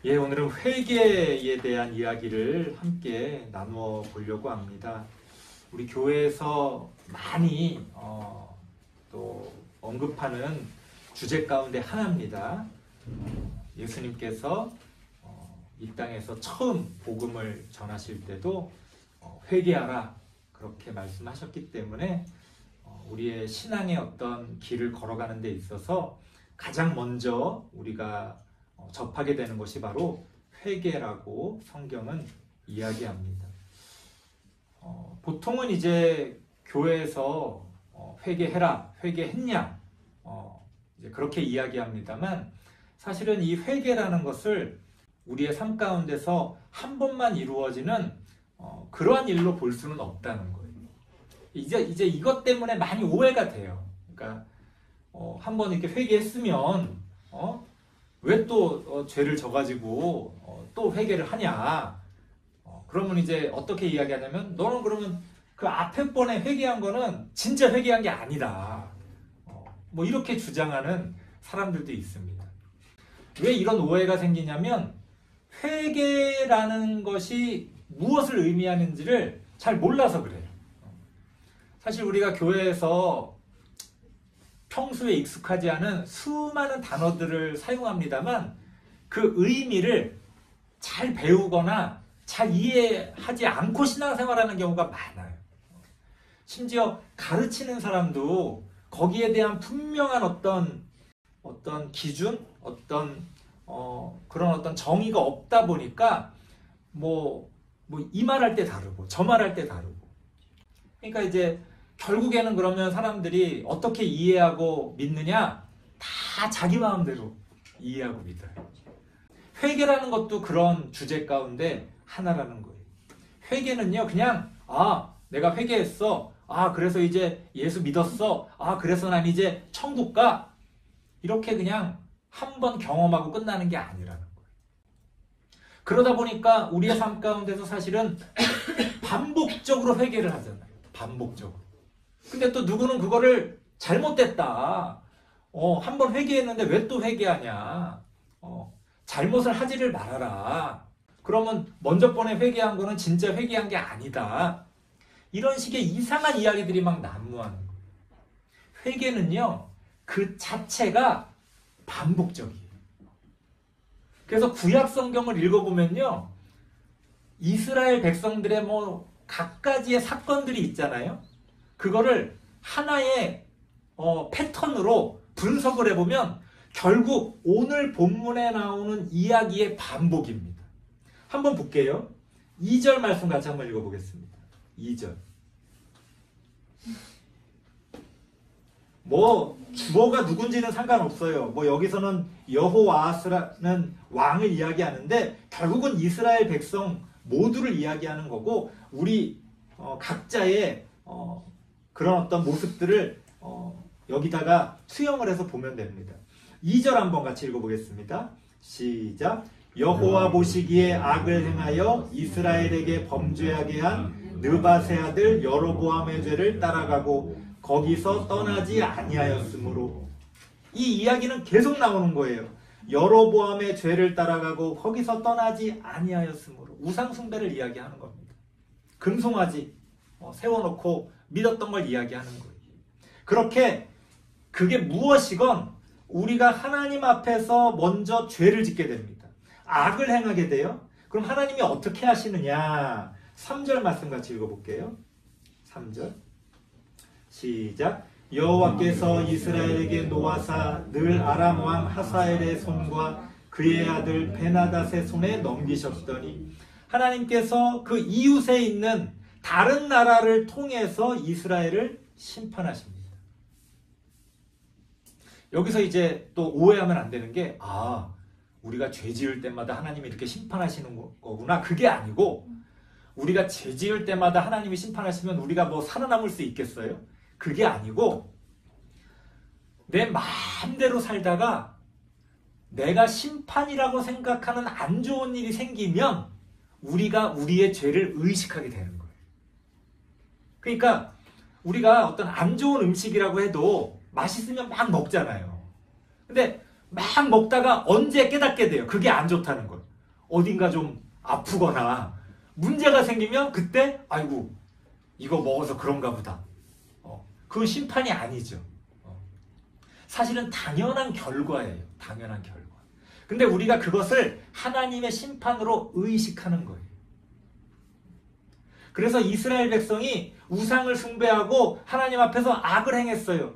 예, 오늘은 회개에 대한 이야기를 함께 나누어 보려고 합니다. 우리 교회에서 많이 또 언급하는 주제 가운데 하나입니다. 예수님께서 이 땅에서 처음 복음을 전하실 때도 회개하라 그렇게 말씀하셨기 때문에 우리의 신앙의 어떤 길을 걸어가는 데 있어서 가장 먼저 우리가 접하게 되는 것이 바로 회개라고 성경은 이야기합니다. 보통은 이제 교회에서 회개해라, 회개했냐 이제 그렇게 이야기합니다만 사실은 이 회개라는 것을 우리의 삶 가운데서 한 번만 이루어지는 그러한 일로 볼 수는 없다는 거예요. 이제 이것 때문에 많이 오해가 돼요. 그러니까 한번 이렇게 회개했으면 왜 또 죄를 져가지고 또 회개를 하냐? 그러면 이제 어떻게 이야기하냐면 너는 그러면 그 앞에 번에 회개한 거는 진짜 회개한 게 아니다. 뭐 이렇게 주장하는 사람들도 있습니다. 왜 이런 오해가 생기냐면 회개라는 것이 무엇을 의미하는지를 잘 몰라서 그래요. 사실 우리가 교회에서 평소에 익숙하지 않은 수많은 단어들을 사용합니다만 그 의미를 잘 배우거나 잘 이해하지 않고 신앙생활하는 경우가 많아요. 심지어 가르치는 사람도 거기에 대한 분명한 어떤 기준, 그런 어떤 정의가 없다 보니까 이 말할 때 다르고 저 말할 때 다르고. 그러니까 이제 결국에는 그러면 사람들이 어떻게 이해하고 믿느냐? 다 자기 마음대로 이해하고 믿어요. 회개라는 것도 그런 주제 가운데 하나라는 거예요. 회개는요, 그냥, 내가 회개했어. 그래서 이제 예수 믿었어. 그래서 난 이제 천국 가. 이렇게 그냥 한 번 경험하고 끝나는 게 아니라는 거예요. 그러다 보니까 우리의 삶 가운데서 사실은 반복적으로 회개를 하잖아요. 반복적으로. 근데 또 누구는 그거를 잘못됐다. 한 번 회개했는데 왜 또 회개하냐. 잘못을 하지를 말아라. 그러면 먼저 번에 회개한 거는 진짜 회개한 게 아니다. 이런 식의 이상한 이야기들이 막 난무하는 거예요. 회개는요, 그 자체가 반복적이에요. 그래서 구약 성경을 읽어보면요, 이스라엘 백성들의 각가지의 사건들이 있잖아요. 그거를 하나의 패턴으로 분석을 해보면 결국 오늘 본문에 나오는 이야기의 반복입니다. 한번 볼게요. 2절 말씀 같이 한번 읽어보겠습니다. 2절. 뭐가 누군지는 상관없어요. 여기서는 여호와스라는 왕을 이야기하는데 결국은 이스라엘 백성 모두를 이야기하는 거고 우리 각자의 그런 어떤 모습들을 여기다가 수용을 해서 보면 됩니다. 2절 한번 같이 읽어보겠습니다. 시작. 여호와 보시기에 악을 행하여 이스라엘에게 범죄하게 한 느밧의 아들 여로보암의 죄를 따라가고 거기서 떠나지 아니하였으므로. 이 이야기는 계속 나오는 거예요. 여로보암의 죄를 따라가고 거기서 떠나지 아니하였으므로. 우상 숭배를 이야기하는 겁니다. 금송아지 세워놓고 믿었던 걸 이야기하는 거예요. 그렇게 그게 무엇이건 우리가 하나님 앞에서 먼저 죄를 짓게 됩니다. 악을 행하게 돼요. 그럼 하나님이 어떻게 하시느냐? 3절 말씀 같이 읽어볼게요. 3절 시작. 여호와께서 이스라엘에게 노하사 늘 아람 왕 하사엘의 손과 그의 아들 베나닷의 손에 넘기셨더니 하나님께서 그 이웃에 있는 다른 나라를 통해서 이스라엘을 심판하십니다. 여기서 이제 또 오해하면 안 되는 게 우리가 죄 지을 때마다 하나님이 이렇게 심판하시는 거구나. 그게 아니고 우리가 죄 지을 때마다 하나님이 심판하시면 우리가 살아남을 수 있겠어요? 그게 아니고 내 마음대로 살다가 내가 심판이라고 생각하는 안 좋은 일이 생기면 우리가 우리의 죄를 의식하게 되는 거예요. 그러니까 우리가 어떤 안 좋은 음식이라고 해도 맛있으면 막 먹잖아요. 근데 막 먹다가 언제 깨닫게 돼요. 그게 안 좋다는 걸. 어딘가 좀 아프거나 문제가 생기면 그때 아이고 이거 먹어서 그런가 보다. 그건 심판이 아니죠. 사실은 당연한 결과예요. 당연한 결과. 근데 우리가 그것을 하나님의 심판으로 의식하는 거예요. 그래서 이스라엘 백성이 우상을 숭배하고 하나님 앞에서 악을 행했어요.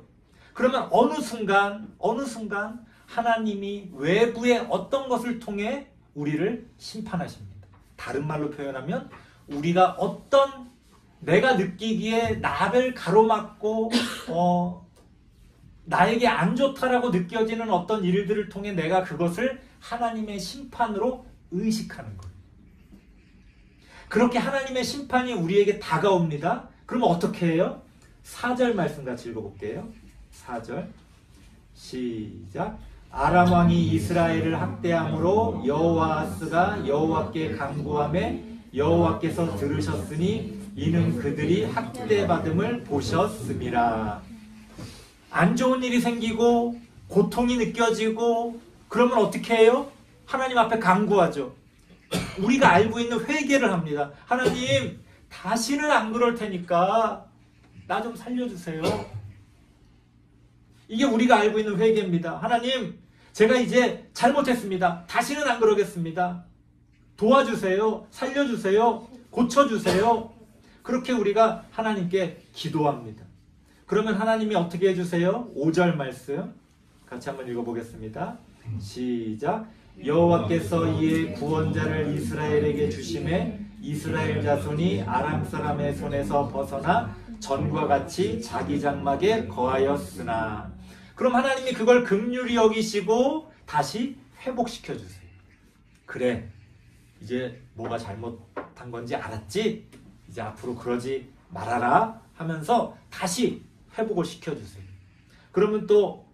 그러면 어느 순간 하나님이 외부의 어떤 것을 통해 우리를 심판하십니다. 다른 말로 표현하면 우리가 어떤 내가 느끼기에 나를 가로막고 나에게 안 좋다라고 느껴지는 어떤 일들을 통해 내가 그것을 하나님의 심판으로 의식하는 거예요. 그렇게 하나님의 심판이 우리에게 다가옵니다. 그러면 어떻게 해요? 4절 말씀 같이 읽어볼게요. 4절 시작. 아람 왕이 이스라엘을 학대함으로 여호아스가 여호와께 간구하매 여호와께서 들으셨으니 이는 그들이 학대받음을 보셨음이라. 안 좋은 일이 생기고 고통이 느껴지고 그러면 어떻게 해요? 하나님 앞에 간구하죠. 우리가 알고 있는 회개를 합니다. 하나님, 다시는 안 그럴 테니까 나 좀 살려주세요. 이게 우리가 알고 있는 회개입니다. 하나님, 제가 이제 잘못했습니다. 다시는 안 그러겠습니다. 도와주세요. 살려주세요. 고쳐주세요. 그렇게 우리가 하나님께 기도합니다. 그러면 하나님이 어떻게 해주세요? 5절 말씀 같이 한번 읽어보겠습니다. 시작. 여호와께서 이에 구원자를 이스라엘에게 주심에 이스라엘 자손이 아람 사람의 손에서 벗어나 전과 같이 자기 장막에 거하였으나. 그럼 하나님이 그걸 긍휼히 여기시고 다시 회복시켜 주세요. 그래, 이제 뭐가 잘못한 건지 알았지? 이제 앞으로 그러지 말아라 하면서 다시 회복을 시켜주세요. 그러면 또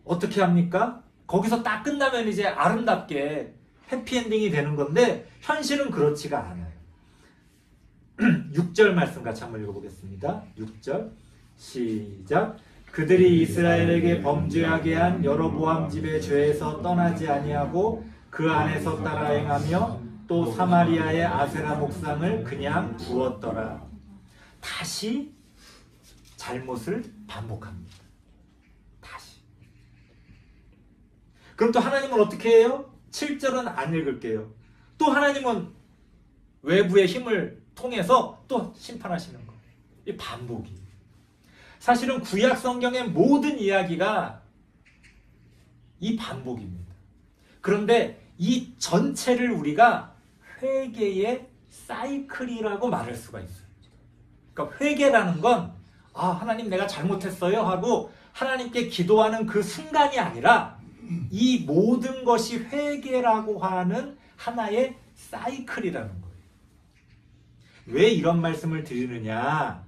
어떻게 합니까? 거기서 딱 끝나면 이제 아름답게 해피엔딩이 되는 건데 현실은 그렇지가 않아요. 6절 말씀 같이 한번 읽어보겠습니다. 6절 시작. 그들이 이스라엘에게 범죄하게 한 여로보암 집의 죄에서 떠나지 아니하고 그 안에서 따라 행하며 또 사마리아의 아세라 목상을 그냥 두었더라. 다시 잘못을 반복합니다. 다시. 그럼 또 하나님은 어떻게 해요? 7절은 안 읽을게요. 또 하나님은 외부의 힘을 통해서 또 심판하시는 거예요. 이 반복이. 사실은 구약 성경의 모든 이야기가 이 반복입니다. 그런데 이 전체를 우리가 회개의 사이클이라고 말할 수가 있어요. 그러니까 회개라는 건 하나님 내가 잘못했어요 하고 하나님께 기도하는 그 순간이 아니라 이 모든 것이 회개라고 하는 하나의 사이클이라는 거예요. 왜 이런 말씀을 드리느냐?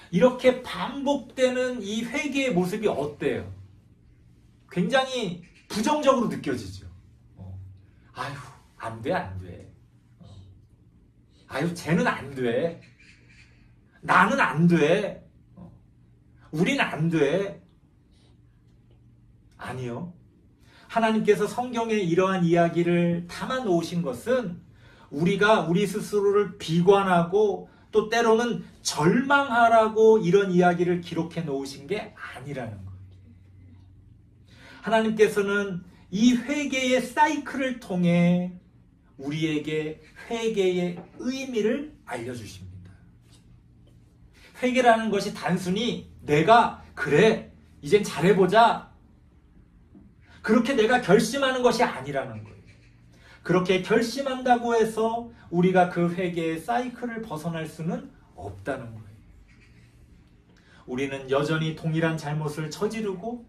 이렇게 반복되는 이 회개의 모습이 어때요? 굉장히 부정적으로 느껴지죠. 아유, 안 돼, 안 돼. 아유, 쟤는 안 돼. 나는 안 돼. 우린 안 돼. 아니요. 하나님께서 성경에 이러한 이야기를 담아 놓으신 것은 우리가 우리 스스로를 비관하고 또 때로는 절망하라고 이런 이야기를 기록해 놓으신 게 아니라는 거예요. 하나님께서는 이 회개의 사이클을 통해 우리에게 회개의 의미를 알려주십니다. 회개라는 것이 단순히 내가 그래 이젠 잘해보자 그렇게 내가 결심하는 것이 아니라는 거예요. 그렇게 결심한다고 해서 우리가 그 회개의 사이클을 벗어날 수는 없다는 거예요. 우리는 여전히 동일한 잘못을 저지르고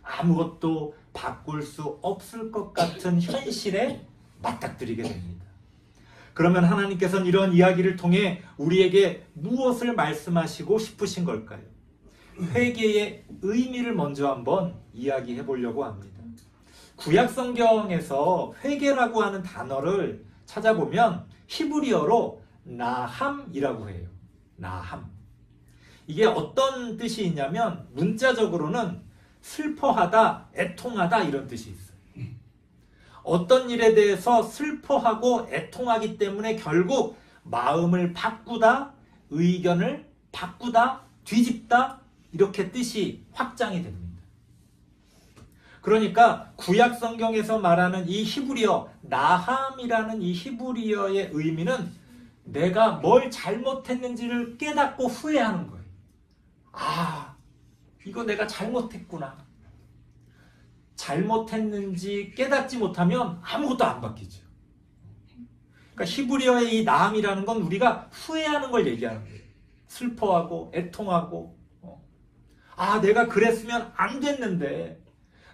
아무것도 바꿀 수 없을 것 같은 현실에 맞닥뜨리게 됩니다. 그러면 하나님께서는 이런 이야기를 통해 우리에게 무엇을 말씀하시고 싶으신 걸까요? 회개의 의미를 먼저 한번 이야기해 보려고 합니다. 구약 성경에서 회개라고 하는 단어를 찾아보면 히브리어로 나함이라고 해요. 나함. 이게 어떤 뜻이 있냐면 문자적으로는 슬퍼하다, 애통하다 이런 뜻이 있어요. 어떤 일에 대해서 슬퍼하고 애통하기 때문에 결국 마음을 바꾸다, 의견을 바꾸다, 뒤집다, 이렇게 뜻이 확장이 됩니다. 그러니까 구약 성경에서 말하는 이 히브리어, 나함이라는 이 히브리어의 의미는 내가 뭘 잘못했는지를 깨닫고 후회하는 거예요. 아, 이거 내가 잘못했구나. 잘못했는지 깨닫지 못하면 아무것도 안 바뀌죠. 그러니까 히브리어의 이 나함이라는 건 우리가 후회하는 걸 얘기하는 거예요. 슬퍼하고 애통하고 아, 내가 그랬으면 안 됐는데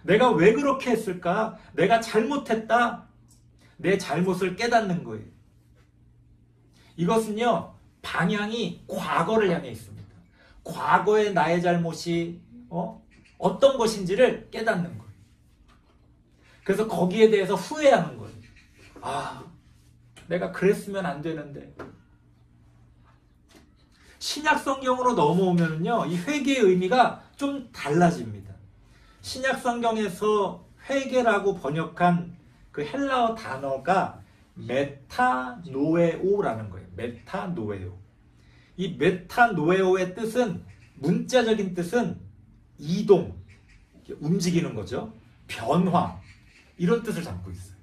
내가 왜 그렇게 했을까? 내가 잘못했다. 내 잘못을 깨닫는 거예요. 이것은요, 방향이 과거를 향해 있습니다. 과거의 나의 잘못이 어떤 것인지를 깨닫는 거예요. 그래서 거기에 대해서 후회하는 거예요. 아, 내가 그랬으면 안 되는데. 신약 성경으로 넘어오면요, 이 회개의 의미가 좀 달라집니다. 신약 성경에서 회개라고 번역한 그 헬라어 단어가 메타노에오라는 거예요. 메타노에오. 이 메타노에오의 뜻은, 문자적인 뜻은 이동, 움직이는 거죠. 변화, 이런 뜻을 담고 있어요.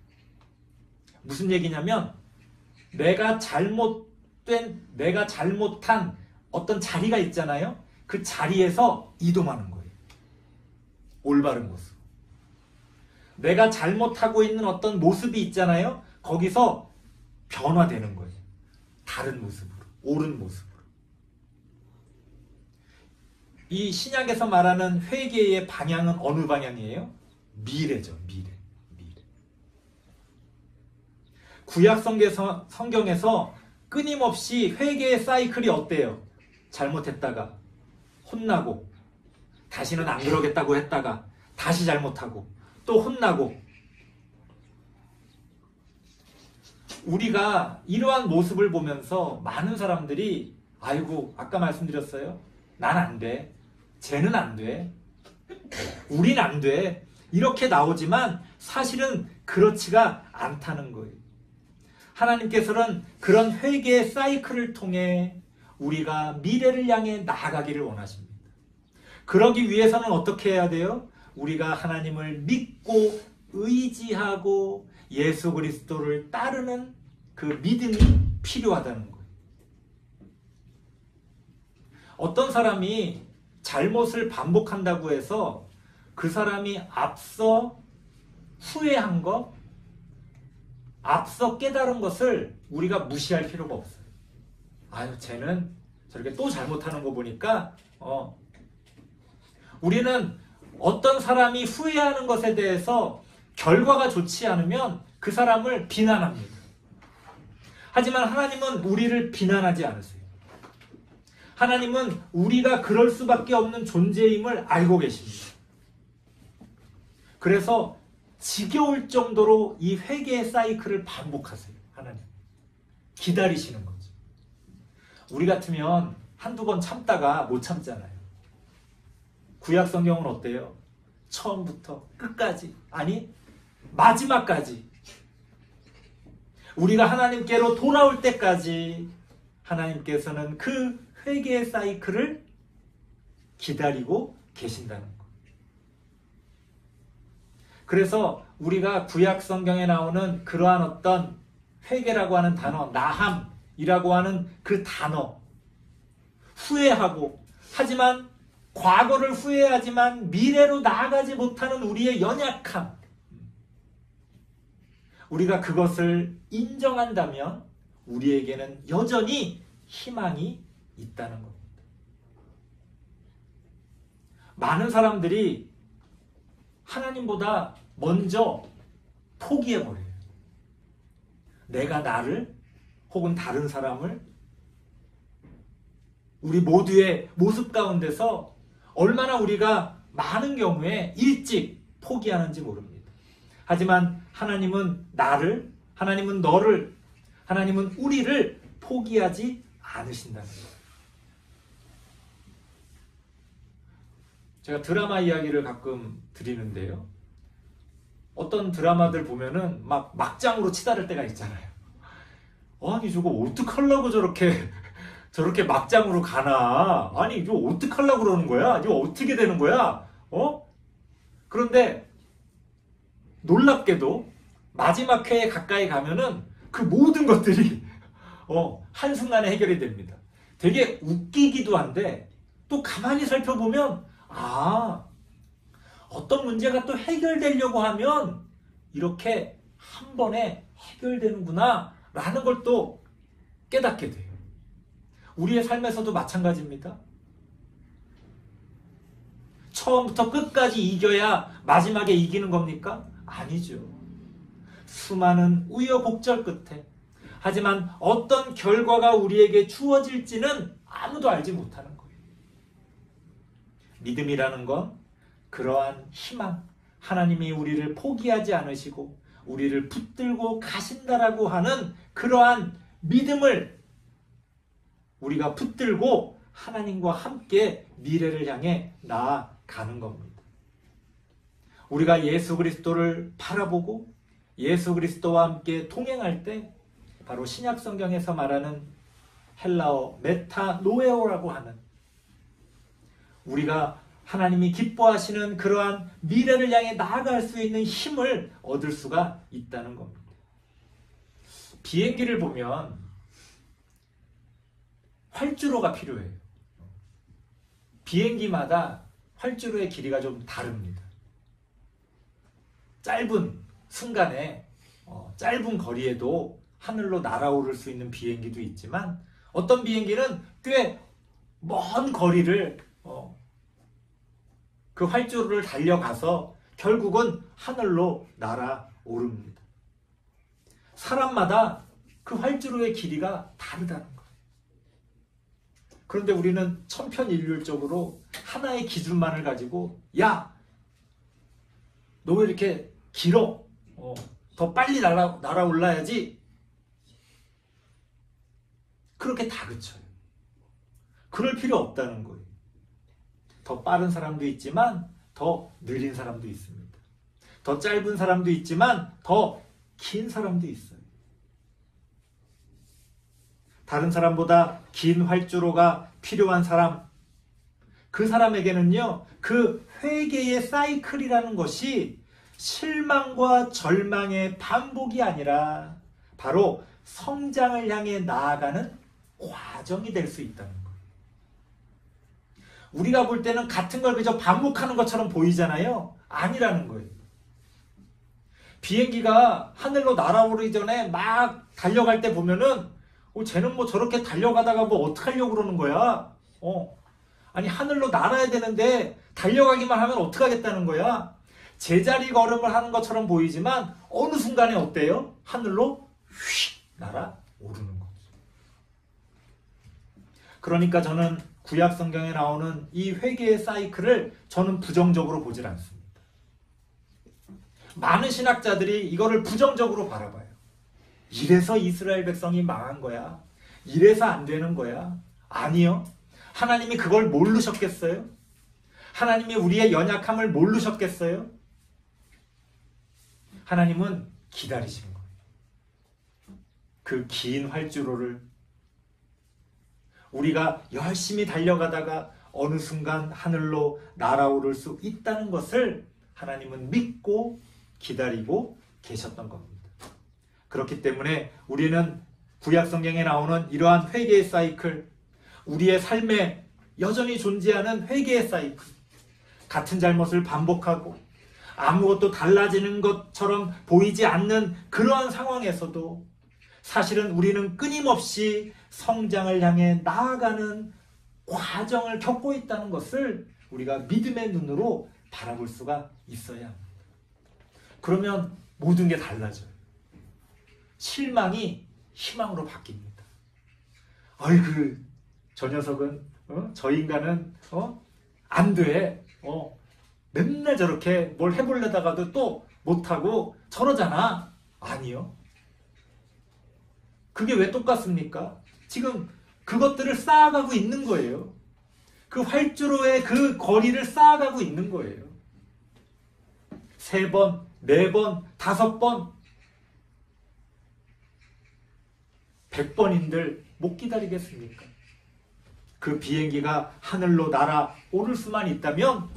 무슨 얘기냐면 내가 잘못한 어떤 자리가 있잖아요. 그 자리에서 이동하는 거예요. 올바른 곳으로. 내가 잘못하고 있는 어떤 모습이 있잖아요. 거기서 변화되는 거예요. 다른 모습으로, 옳은 모습으로. 이 신약에서 말하는 회개의 방향은 어느 방향이에요? 미래죠. 미래. 구약 성경에서 끊임없이 회개의 사이클이 어때요? 잘못했다가 혼나고, 다시는 안 그러겠다고 했다가 다시 잘못하고 또 혼나고. 우리가 이러한 모습을 보면서 많은 사람들이 아이고, 아까 말씀드렸어요. 난 안 돼. 쟤는 안 돼. 우린 안 돼. 이렇게 나오지만 사실은 그렇지가 않다는 거예요. 하나님께서는 그런 회개의 사이클을 통해 우리가 미래를 향해 나아가기를 원하십니다. 그러기 위해서는 어떻게 해야 돼요? 우리가 하나님을 믿고 의지하고 예수 그리스도를 따르는 그 믿음이 필요하다는 거예요. 어떤 사람이 잘못을 반복한다고 해서 그 사람이 앞서 후회한 것, 앞서 깨달은 것을 우리가 무시할 필요가 없어요. 아유, 쟤는 저렇게 또 잘못하는 거 보니까 우리는 어떤 사람이 후회하는 것에 대해서 결과가 좋지 않으면 그 사람을 비난합니다. 하지만 하나님은 우리를 비난하지 않으세요. 하나님은 우리가 그럴 수밖에 없는 존재임을 알고 계십니다. 그래서 지겨울 정도로 이 회개의 사이클을 반복하세요. 하나님. 기다리시는 거죠. 우리 같으면 한두 번 참다가 못 참잖아요. 구약 성경은 어때요? 처음부터 끝까지, 아니 마지막까지, 우리가 하나님께로 돌아올 때까지 하나님께서는 그 회개의 사이클을 기다리고 계신다는 것. 그래서 우리가 구약 성경에 나오는 그러한 어떤 회개라고 하는 단어, 나함이라고 하는 그 단어, 후회하고, 하지만 과거를 후회하지만 미래로 나아가지 못하는 우리의 연약함, 우리가 그것을 인정한다면 우리에게는 여전히 희망이 있다는 겁니다. 많은 사람들이 하나님보다 먼저 포기해버려요. 내가 나를 혹은 다른 사람을 우리 모두의 모습 가운데서 얼마나 우리가 많은 경우에 일찍 포기하는지 모릅니다. 하지만 하나님은 나를, 하나님은 너를, 하나님은 우리를 포기하지 않으신다는 거예요. 제가 드라마 이야기를 가끔 드리는데요. 어떤 드라마들 보면은 막 막장으로 치달을 때가 있잖아요. 아니 저거 어떡하려고 저렇게 막장으로 가나? 아니 이거 어떡하려고 그러는 거야? 이거 어떻게 되는 거야? 그런데 놀랍게도 마지막 회에 가까이 가면은 그 모든 것들이 한순간에 해결이 됩니다. 되게 웃기기도 한데 또 가만히 살펴보면 어떤 문제가 또 해결되려고 하면 이렇게 한 번에 해결되는구나 라는 걸 또 깨닫게 돼요. 우리의 삶에서도 마찬가지입니다. 처음부터 끝까지 이겨야 마지막에 이기는 겁니까? 아니죠. 수많은 우여곡절 끝에 하지만 어떤 결과가 우리에게 주어질지는 아무도 알지 못하는 거예요. 믿음이라는 건 그러한 희망, 하나님이 우리를 포기하지 않으시고 우리를 붙들고 가신다라고 하는 그러한 믿음을 우리가 붙들고 하나님과 함께 미래를 향해 나아가는 겁니다. 우리가 예수 그리스도를 바라보고 예수 그리스도와 함께 동행할 때 바로 신약 성경에서 말하는 헬라어 메타노에오라고 하는 우리가 하나님이 기뻐하시는 그러한 미래를 향해 나아갈 수 있는 힘을 얻을 수가 있다는 겁니다. 비행기를 보면 활주로가 필요해요. 비행기마다 활주로의 길이가 좀 다릅니다. 짧은 순간에 짧은 거리에도 하늘로 날아오를 수 있는 비행기도 있지만 어떤 비행기는 꽤 먼 거리를 그 활주로를 달려가서 결국은 하늘로 날아오릅니다. 사람마다 그 활주로의 길이가 다르다는 거예요. 그런데 우리는 천편일률적으로 하나의 기준만을 가지고 야! 너 왜 이렇게 길어? 더 빨리 날아올라야지. 그렇게 다그쳐요. 그럴 필요 없다는 거예요. 더 빠른 사람도 있지만 더 느린 사람도 있습니다. 더 짧은 사람도 있지만 더 긴 사람도 있어요. 다른 사람보다 긴 활주로가 필요한 사람, 그 사람에게는요, 그 회개의 사이클이라는 것이 실망과 절망의 반복이 아니라 바로 성장을 향해 나아가는 과정이 될 수 있다는 거예요. 우리가 볼 때는 같은 걸 그저 반복하는 것처럼 보이잖아요. 아니라는 거예요. 비행기가 하늘로 날아오르기 전에 막 달려갈 때 보면은 쟤는 뭐 저렇게 달려가다가 뭐 어떡하려고 그러는 거야? 아니 하늘로 날아야 되는데 달려가기만 하면 어떡하겠다는 거야? 제자리 걸음을 하는 것처럼 보이지만 어느 순간에 어때요? 하늘로 휙 날아오르는 거죠. 그러니까 저는 구약 성경에 나오는 이 회개의 사이클을 저는 부정적으로 보질 않습니다. 많은 신학자들이 이거를 부정적으로 바라봐요. 이래서 이스라엘 백성이 망한 거야. 이래서 안 되는 거야. 아니요. 하나님이 그걸 모르셨겠어요? 하나님이 우리의 연약함을 모르셨겠어요? 하나님은 기다리신 거예요. 그 긴 활주로를 우리가 열심히 달려가다가 어느 순간 하늘로 날아오를 수 있다는 것을 하나님은 믿고 기다리고 계셨던 겁니다. 그렇기 때문에 우리는 구약 성경에 나오는 이러한 회개의 사이클, 우리의 삶에 여전히 존재하는 회개의 사이클, 같은 잘못을 반복하고 아무것도 달라지는 것처럼 보이지 않는 그러한 상황에서도 사실은 우리는 끊임없이 성장을 향해 나아가는 과정을 겪고 있다는 것을 우리가 믿음의 눈으로 바라볼 수가 있어야 합니다. 그러면 모든 게 달라져요. 실망이 희망으로 바뀝니다. 아이고, 저 녀석은, 저 인간은, 안 돼. 맨날 저렇게 뭘 해보려다가도 또 못하고 저러잖아. 아니요. 그게 왜 똑같습니까? 지금 그것들을 쌓아가고 있는 거예요. 그 활주로의 그 거리를 쌓아가고 있는 거예요. 3번, 4번, 5번, 100번인들 못 기다리겠습니까? 그 비행기가 하늘로 날아오를 수만 있다면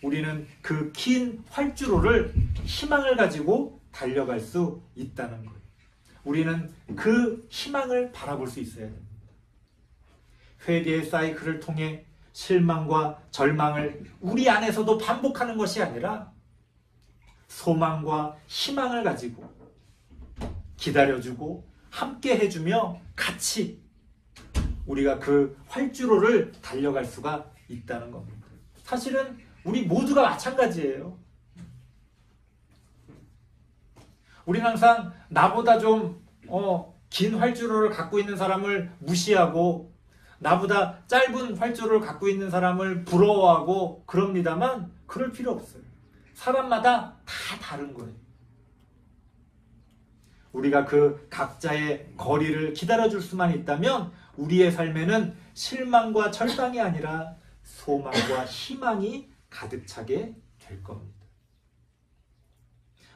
우리는 그 긴 활주로를 희망을 가지고 달려갈 수 있다는 거예요. 우리는 그 희망을 바라볼 수 있어야 됩니다. 회개의 사이클을 통해 실망과 절망을 우리 안에서도 반복하는 것이 아니라 소망과 희망을 가지고 기다려주고 함께 해주며 같이 우리가 그 활주로를 달려갈 수가 있다는 겁니다. 사실은 우리 모두가 마찬가지예요. 우리는 항상 나보다 좀 긴 활주로를 갖고 있는 사람을 무시하고 나보다 짧은 활주로를 갖고 있는 사람을 부러워하고 그럽니다만 그럴 필요 없어요. 사람마다 다 다른 거예요. 우리가 그 각자의 거리를 기다려줄 수만 있다면 우리의 삶에는 실망과 절망이 아니라 소망과 희망이 가득 차게 될 겁니다.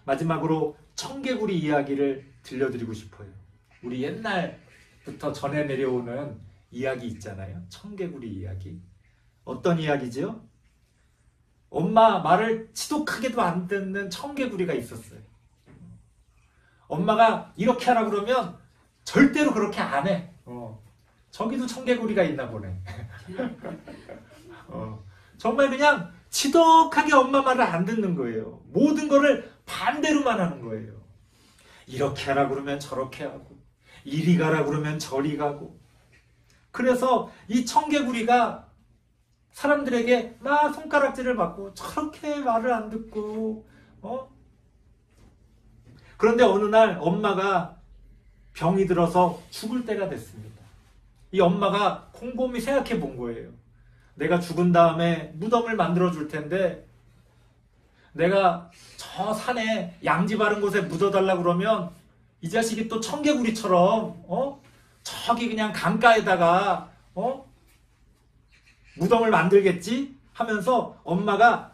마지막으로 청개구리 이야기를 들려드리고 싶어요. 우리 옛날부터 전해 내려오는 이야기 있잖아요. 청개구리 이야기. 어떤 이야기죠? 엄마 말을 지독하게도 안 듣는 청개구리가 있었어요. 엄마가 이렇게 하라 그러면 절대로 그렇게 안 해. 저기도 청개구리가 있나 보네. 정말 그냥 지독하게 엄마 말을 안 듣는 거예요. 모든 거를 반대로만 하는 거예요. 이렇게 하라 그러면 저렇게 하고 이리 가라 그러면 저리 가고. 그래서 이 청개구리가 사람들에게 막 손가락질을 받고 저렇게 말을 안 듣고 그런데 어느 날 엄마가 병이 들어서 죽을 때가 됐습니다. 이 엄마가 곰곰이 생각해 본 거예요. 내가 죽은 다음에 무덤을 만들어 줄 텐데 내가 저 산에 양지 바른 곳에 묻어달라 그러면 이 자식이 또 청개구리처럼 저기 그냥 강가에다가 무덤을 만들겠지 하면서 엄마가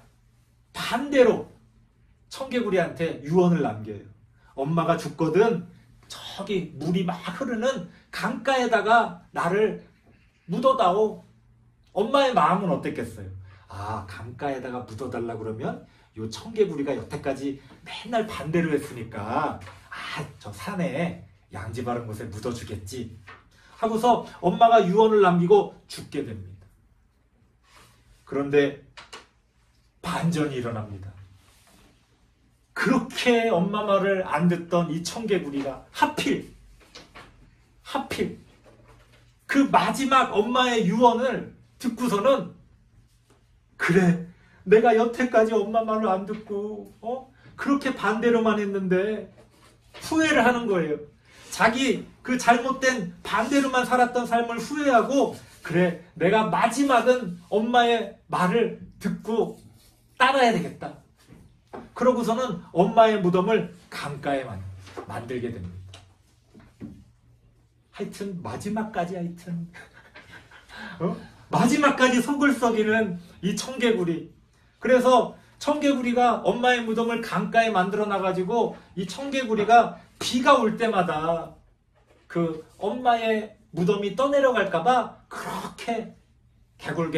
반대로 청개구리한테 유언을 남겨요. 엄마가 죽거든 저기 물이 막 흐르는 강가에다가 나를 묻어다오. 엄마의 마음은 어땠겠어요? 아, 강가에다가 묻어달라 그러면 요 청개구리가 여태까지 맨날 반대로 했으니까 저 산에 양지 바른 곳에 묻어주겠지 하고서 엄마가 유언을 남기고 죽게 됩니다. 그런데 반전이 일어납니다. 그렇게 엄마 말을 안 듣던 이 청개구리가 하필 그 마지막 엄마의 유언을 듣고서는 그래 내가 여태까지 엄마 말을 안 듣고 그렇게 반대로만 했는데 후회를 하는 거예요. 자기 그 잘못된 반대로만 살았던 삶을 후회하고 그래 내가 마지막은 엄마의 말을 듣고 따라야 되겠다. 그러고서는 엄마의 무덤을 강가에 만들게 됩니다. 하여튼 마지막까지 마지막까지 속을 썩이는 이 청개구리. 그래서 청개구리가 엄마의 무덤을 강가에 만들어 놔가지고 이 청개구리가 비가 올 때마다 그 엄마의 무덤이 떠내려갈까봐 그렇게 개굴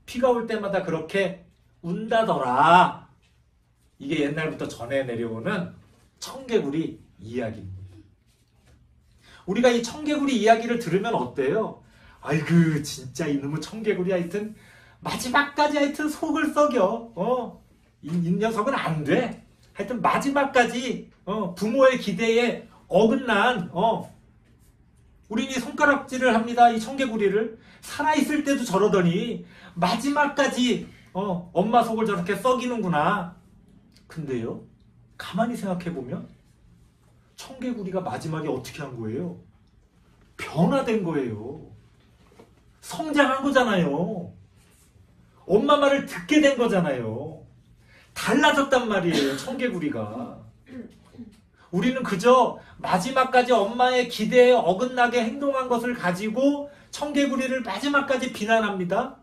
비가 올 때마다 그렇게 운다더라. 이게 옛날부터 전해 내려오는 청개구리 이야기입니다. 우리가 이 청개구리 이야기를 들으면 어때요? 아이고 진짜 이놈의 청개구리 하여튼 마지막까지 하여튼 속을 썩여. 이 녀석은 안 돼. 하여튼 마지막까지 부모의 기대에 어긋난 우린이 손가락질을 합니다. 이 청개구리를 살아있을 때도 저러더니 마지막까지 엄마 속을 저렇게 썩이는구나. 근데요 가만히 생각해보면 청개구리가 마지막에 어떻게 한 거예요? 변화된 거예요. 성장한 거잖아요. 엄마 말을 듣게 된 거잖아요. 달라졌단 말이에요, 청개구리가. 우리는 그저 마지막까지 엄마의 기대에 어긋나게 행동한 것을 가지고 청개구리를 마지막까지 비난합니다.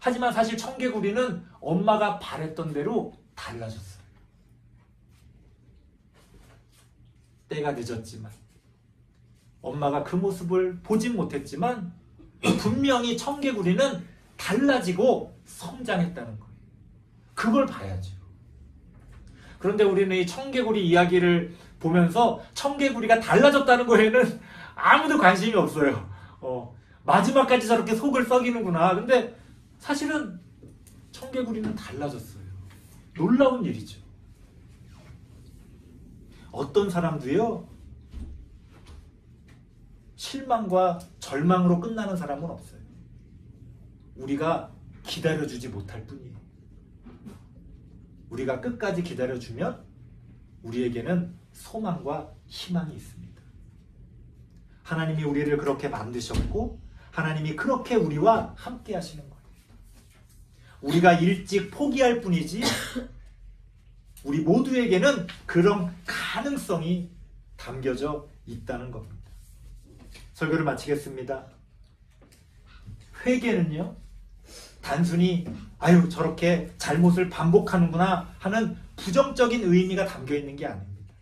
하지만 사실 청개구리는 엄마가 바랬던 대로 달라졌어요. 때가 늦었지만, 엄마가 그 모습을 보진 못했지만 분명히 청개구리는 달라지고 성장했다는 거예요. 그걸 봐야죠. 그런데 우리는 이 청개구리 이야기를 보면서 청개구리가 달라졌다는 거에는 아무도 관심이 없어요. 마지막까지 저렇게 속을 썩이는구나. 근데 사실은 청개구리는 달라졌어요. 놀라운 일이죠. 어떤 사람도요, 실망과 절망으로 끝나는 사람은 없어요. 우리가 기다려주지 못할 뿐이에요. 우리가 끝까지 기다려주면 우리에게는 소망과 희망이 있습니다. 하나님이 우리를 그렇게 만드셨고 하나님이 그렇게 우리와 함께 하시는 거예요. 우리가 일찍 포기할 뿐이지 우리 모두에게는 그런 가능성이 담겨져 있다는 겁니다. 설교를 마치겠습니다. 회개는요, 단순히 아유 저렇게 잘못을 반복하는구나 하는 부정적인 의미가 담겨 있는 게 아닙니다.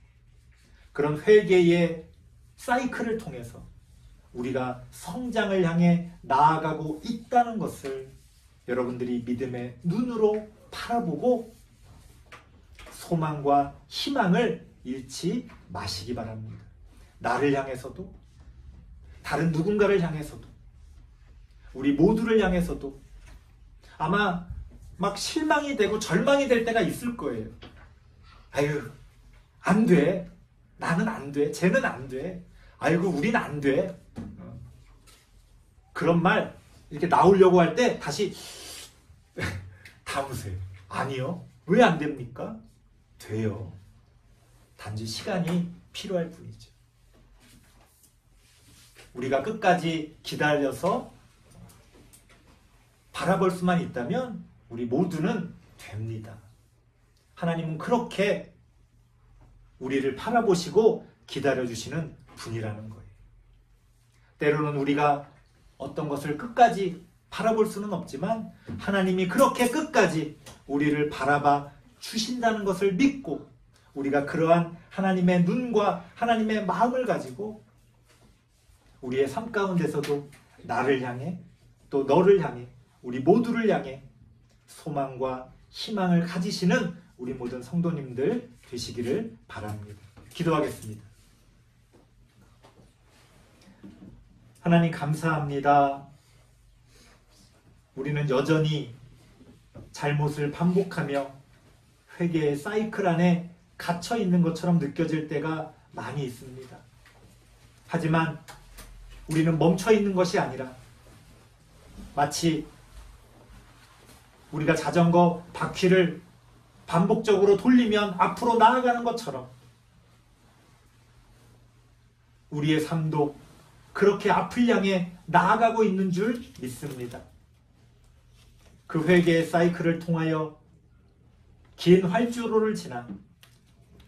그런 회개의 사이클을 통해서 우리가 성장을 향해 나아가고 있다는 것을 여러분들이 믿음의 눈으로 바라보고 소망과 희망을 잃지 마시기 바랍니다. 나를 향해서도, 다른 누군가를 향해서도, 우리 모두를 향해서도 아마 막 실망이 되고 절망이 될 때가 있을 거예요. 아유, 안 돼. 나는 안 돼. 쟤는 안 돼. 아이고, 우린 안 돼. 그런 말 이렇게 나오려고 할 때 다시 담으세요. 아니요. 왜 안 됩니까? 돼요. 단지 시간이 필요할 뿐이죠. 우리가 끝까지 기다려서 바라볼 수만 있다면 우리 모두는 됩니다. 하나님은 그렇게 우리를 바라보시고 기다려주시는 분이라는 거예요. 때로는 우리가 어떤 것을 끝까지 바라볼 수는 없지만 하나님이 그렇게 끝까지 우리를 바라봐 주신다는 것을 믿고 우리가 그러한 하나님의 눈과 하나님의 마음을 가지고 우리의 삶 가운데서도 나를 향해 또 너를 향해 우리 모두를 향해 소망과 희망을 가지시는 우리 모든 성도님들 되시기를 바랍니다. 기도하겠습니다. 하나님 감사합니다. 우리는 여전히 잘못을 반복하며 회개의 사이클 안에 갇혀 있는 것처럼 느껴질 때가 많이 있습니다. 하지만 우리는 멈춰 있는 것이 아니라 마치 우리가 자전거 바퀴를 반복적으로 돌리면 앞으로 나아가는 것처럼 우리의 삶도 그렇게 앞을 향해 나아가고 있는 줄 믿습니다. 그 회개의 사이클을 통하여 긴 활주로를 지나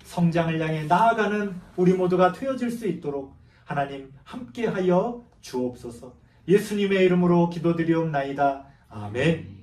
성장을 향해 나아가는 우리 모두가 되어질 수 있도록 하나님 함께하여 주옵소서. 예수님의 이름으로 기도드리옵나이다. 아멘.